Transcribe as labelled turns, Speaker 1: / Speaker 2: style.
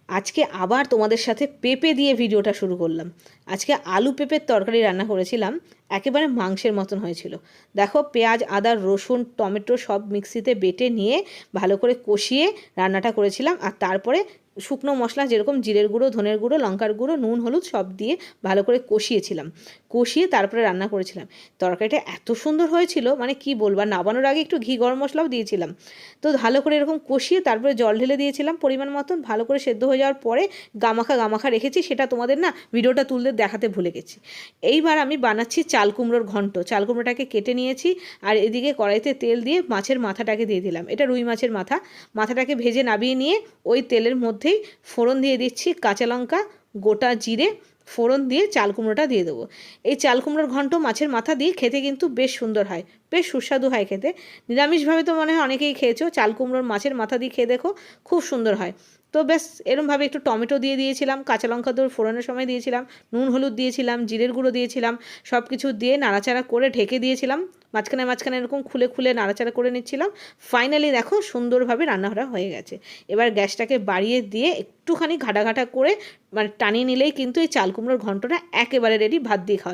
Speaker 1: আজকে আবার তোমাদের সাথে পেঁপে দিয়ে ভিডিওটা শুরু করলাম। আজকে আলু পেঁপের তরকারি রান্না করেছিলাম, একেবারে মাংসের মতন হয়েছিল। দেখো, পেঁয়াজ, আদা, রসুন, টমেটো সব মিক্সিতে বেটে নিয়ে ভালো করে কষিয়ে রান্নাটা করেছিলাম। আর তারপরে শুকনো মশলা যেরকম জিরের গুঁড়ো, ধনের গুঁড়ো, লঙ্কার গুঁড়ো, নুন, হলুদ সব দিয়ে ভালো করে কষিয়েছিলাম। কষিয়ে তারপরে রান্না করেছিলাম। তরকারিটা এত সুন্দর হয়েছিল, মানে কি বলবো। আর নামানোর আগে একটু ঘি গরম মশলাও দিয়েছিলাম। তো ভালো করে এরকম কষিয়ে তারপরে জল ঢেলে দিয়েছিলাম পরিমাণ মতন। ভালো করে সেদ্ধ হয়ে যাওয়ার পরে গামাখা গামাখা রেখেছি, সেটা তোমাদের না ভিডিওটা তুলতে দেখাতে ভুলে গেছি। এইবার আমি বানাচ্ছি চাল কুমড়োর ঘন্ট। চাল কুমড়োটাকে কেটে নিয়েছি, আর এদিকে কড়াইতে তেল দিয়ে মাছের মাথাটাকে দিয়ে দিলাম। এটা রুই মাছের মাথা। মাথাটাকে ভেজে নামিয়ে নিয়ে ওই তেলের মধ্যেই ফোড়ন দিয়ে দিচ্ছি, কাঁচা লঙ্কা, গোটা জিরে ফোড়ন দিয়ে চাল কুমড়োটা দিয়ে দেবো। এই চাল কুমড়োর ঘন্ট মাছের মাথা দিয়ে খেতে কিন্তু বেশ সুন্দর হয়, বেশ সুস্বাদু হয় খেতে। নিরামিষভাবে তো মনে হয় অনেকেই খেয়েছো, চাল কুমড়োর মাছের মাথা দিয়ে খেয়ে দেখো, খুব সুন্দর হয়। তো বেশ এরমভাবে একটু টমেটো দিয়ে দিয়েছিলাম, কাঁচা লঙ্কা তো ফোড়নের সময় দিয়েছিলাম, নুন হলুদ দিয়েছিলাম, জিরের গুঁড়ো দিয়েছিলাম, সব কিছু দিয়ে নাড়াচাড়া করে ঢেকে দিয়েছিলাম। মাঝখানে মাঝখানে এরকম খুলে খুলে নাড়াচাড়া করে নিচ্ছিলাম। ফাইনালি দেখো সুন্দরভাবে রান্নাটা হয়ে গেছে। এবার গ্যাসটাকে বাড়িয়ে দিয়ে একটুখানি ঘাটা ঘাটা করে মানে টানিয়ে নিলেই কিন্তু এই চাল কুমড়োর ঘন্টটা একেবারে রেডি ভাত দিয়ে খাওয়ার